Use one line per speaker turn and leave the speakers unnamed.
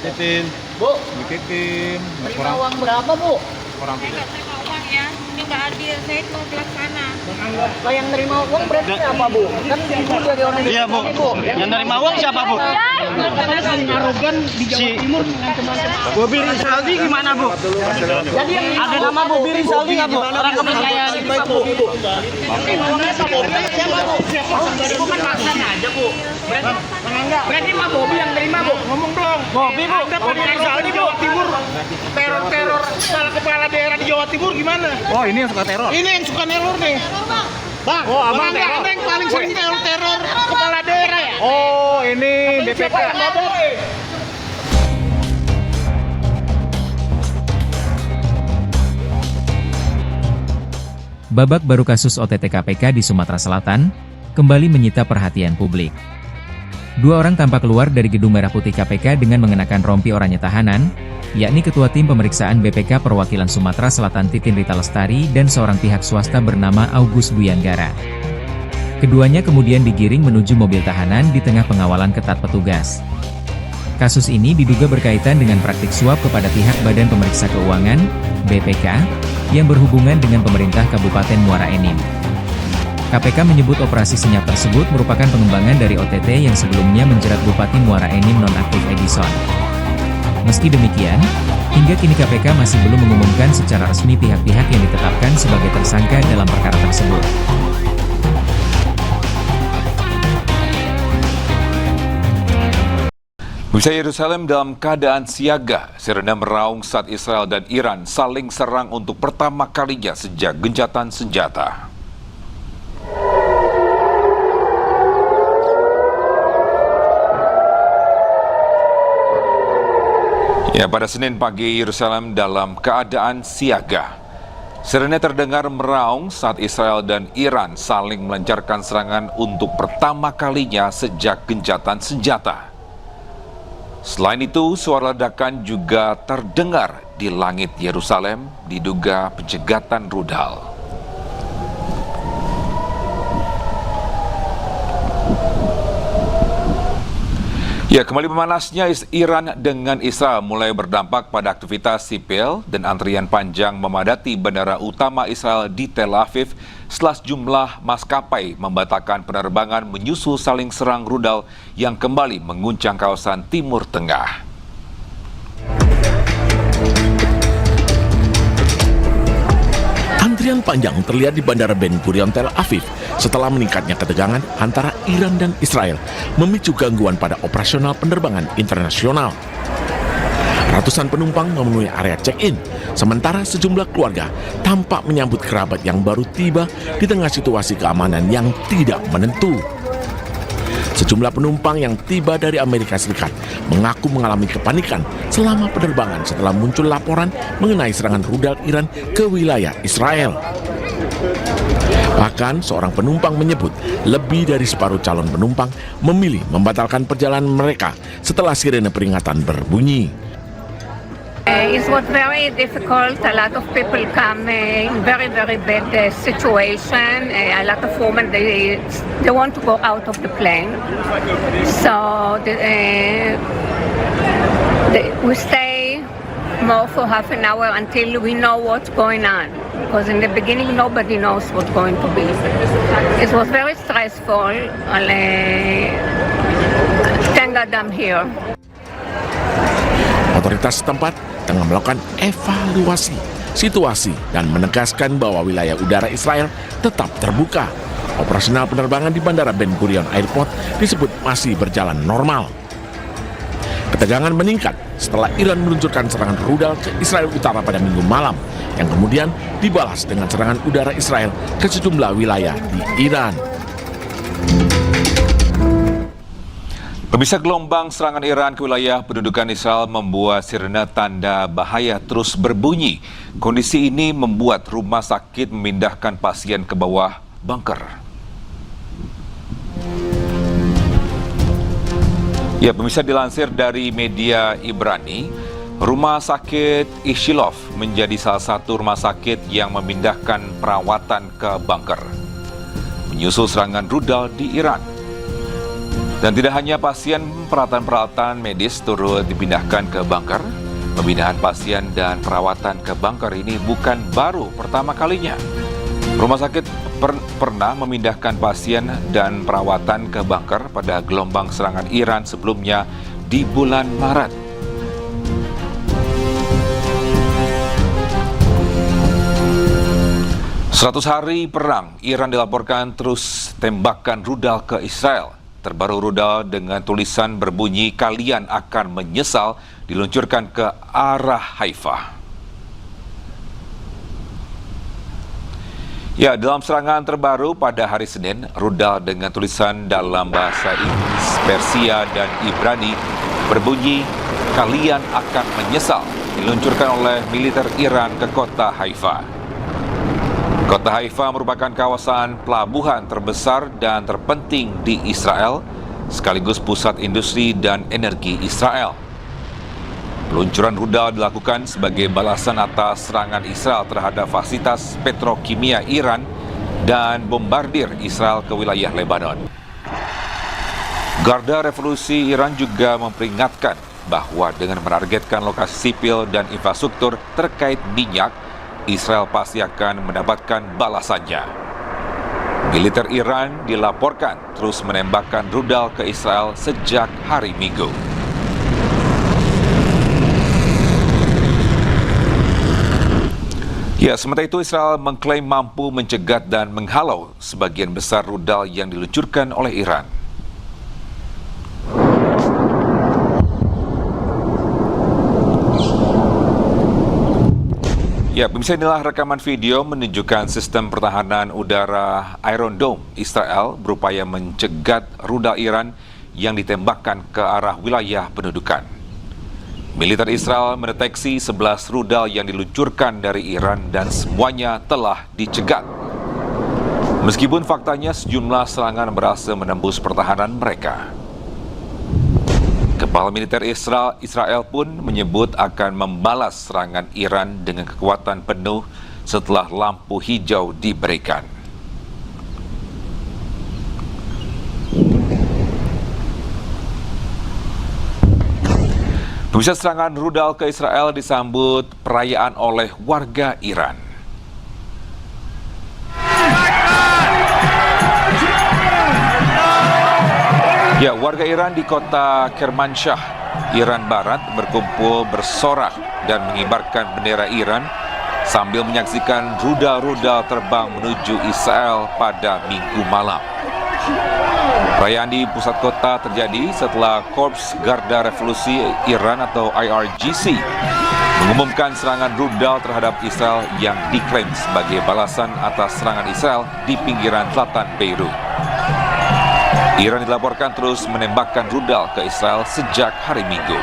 Titin.
Bu,
Titin.
terima uang berapa, Bu?
Kurang
Saya nggak terima uang ya, ini nggak adil. Saya mau pelaksana.
Kalau yang nerima uang berarti apa, Bu? Kan Ibu dari orang
Iya, Bu. Yang nerima uang siapa, Bu?
arogan di Jawa Timur dengan teman-teman.
Bobi Rizaldi gimana, Bu?
Jadi yang
Ada nama Bobi Rizaldi nggak, Bu? Orang kepercayaan.
Siapa, Bu? Ibu kan pelaksana aja, Bu. Berarti mah Bobi yang nerima, Bu. Ngomong dong.
Bobi, Bu.
Anda Bobi Rizaldi Jawa Timur. Teror-teror kepala daerah di Jawa Timur gimana?
Oh, ini yang suka teror.
Ini yang suka neror nih. Bang,
Oh, abang
Anda
teror.
yang paling sering teror kepala daerah ya?
Oh, ini BPK.
Siapa yang ngomong?
Babak baru kasus OTT KPK di Sumatera Selatan kembali menyita perhatian publik. Dua orang tampak keluar dari gedung Merah Putih KPK dengan mengenakan rompi oranye tahanan, yakni Ketua Tim Pemeriksaan BPK Perwakilan Sumatera Selatan Titin Rita Lestari dan seorang pihak swasta bernama August Buyanggara. Keduanya kemudian digiring menuju mobil tahanan di tengah pengawalan ketat petugas. Kasus ini diduga berkaitan dengan praktik suap kepada pihak Badan Pemeriksa Keuangan, BPK, yang berhubungan dengan pemerintah Kabupaten Muara Enim. KPK menyebut operasi senyap tersebut merupakan pengembangan dari OTT yang sebelumnya menjerat Bupati Muara Enim nonaktif Edison. Meski demikian, hingga kini KPK masih belum mengumumkan secara resmi pihak-pihak yang ditetapkan sebagai tersangka dalam perkara tersebut.
Pemirsa, Yerusalem dalam keadaan siaga. Sirene meraung saat Israel dan Iran saling serang untuk pertama kalinya sejak gencatan senjata. Ya, pada Senin pagi Yerusalem dalam keadaan siaga. Sirene terdengar meraung saat Israel dan Iran saling melancarkan serangan untuk pertama kalinya sejak gencatan senjata. Selain itu, suara ledakan juga terdengar di langit Yerusalem, diduga penjegatan rudal. Ya, kembali memanasnya Iran dengan Israel mulai berdampak pada aktivitas sipil dan antrian panjang memadati bandara utama Israel di Tel Aviv setelah sejumlah maskapai membatalkan penerbangan menyusul saling serang rudal yang kembali mengguncang kawasan Timur Tengah.
Antrian panjang terlihat di Bandara Ben Gurion Tel Aviv setelah meningkatnya ketegangan antara Iran dan Israel memicu gangguan pada operasional penerbangan internasional. Ratusan penumpang memenuhi area check-in, sementara sejumlah keluarga tampak menyambut kerabat yang baru tiba di tengah situasi keamanan yang tidak menentu. Sejumlah penumpang yang tiba dari Amerika Serikat mengaku mengalami kepanikan selama penerbangan setelah muncul laporan mengenai serangan rudal Iran ke wilayah Israel. Bahkan seorang penumpang menyebut lebih dari separuh calon penumpang memilih membatalkan perjalanan mereka setelah sirene peringatan berbunyi.
It was very difficult. A lot of people come in very bad situation. A lot of women they want to go out of the plane. So we stay more for half an hour until we know what's going on. Because in the beginning nobody knows what's going to be. It was very stressful. Thank God I'm here.
Otoritas setempat tengah melakukan evaluasi situasi dan menegaskan bahwa wilayah udara Israel tetap terbuka. Operasional penerbangan di Bandara Ben Gurion Airport disebut masih berjalan normal. Ketegangan meningkat setelah Iran meluncurkan serangan rudal ke Israel Utara pada Minggu malam, yang kemudian dibalas dengan serangan udara Israel ke sejumlah wilayah di Iran.
Pemirsa, gelombang serangan Iran ke wilayah pendudukan Israel membuat sirene tanda bahaya terus berbunyi. Kondisi ini membuat rumah sakit memindahkan pasien ke bawah bunker. Ya, pemirsa, dilansir dari media Ibrani, Rumah Sakit Ishilov menjadi salah satu rumah sakit yang memindahkan perawatan ke bunker menyusul serangan rudal di Iran. Dan tidak hanya pasien, peralatan-peralatan medis turut dipindahkan ke bunker. Pemindahan pasien dan perawatan ke bunker ini bukan baru pertama kalinya. Rumah sakit pernah memindahkan pasien dan perawatan ke bunker pada gelombang serangan Iran sebelumnya di bulan Maret. Seratus hari perang, Iran dilaporkan terus tembakan rudal ke Israel. Terbaru rudal dengan tulisan berbunyi "Kalian akan menyesal" diluncurkan ke arah Haifa. Ya, dalam serangan terbaru pada hari Senin, rudal dengan tulisan dalam bahasa Inggris, Persia, dan Ibrani berbunyi "Kalian akan menyesal" diluncurkan oleh militer Iran ke kota Haifa. Kota Haifa merupakan kawasan pelabuhan terbesar dan terpenting di Israel, sekaligus pusat industri dan energi Israel. Peluncuran rudal dilakukan sebagai balasan atas serangan Israel terhadap fasilitas petrokimia Iran dan bombardir Israel ke wilayah Lebanon. Garda Revolusi Iran juga memperingatkan bahwa dengan menargetkan lokasi sipil dan infrastruktur terkait minyak, Israel pasti akan mendapatkan balasannya. Militer Iran dilaporkan terus menembakkan rudal ke Israel sejak hari Minggu. Ya, sementara itu Israel mengklaim mampu mencegat dan menghalau sebagian besar rudal yang diluncurkan oleh Iran. Ya, pemirsa, inilah rekaman video menunjukkan sistem pertahanan udara Iron Dome Israel berupaya mencegat rudal Iran yang ditembakkan ke arah wilayah pendudukan. Militer Israel mendeteksi 11 rudal yang diluncurkan dari Iran dan semuanya telah dicegat. Meskipun faktanya sejumlah serangan berhasil menembus pertahanan mereka. Kepala militer Israel pun menyebut akan membalas serangan Iran dengan kekuatan penuh setelah lampu hijau diberikan. Pusat serangan rudal ke Israel disambut perayaan oleh warga Iran. Ya, warga Iran di kota Kermanshah, Iran Barat berkumpul bersorak dan mengibarkan bendera Iran sambil menyaksikan rudal-rudal terbang menuju Israel pada Minggu malam. Perayaan di pusat kota terjadi setelah Korps Garda Revolusi Iran atau IRGC mengumumkan serangan rudal terhadap Israel yang diklaim sebagai balasan atas serangan Israel di pinggiran selatan Beirut. Iran dilaporkan terus menembakkan rudal ke Israel sejak hari Minggu.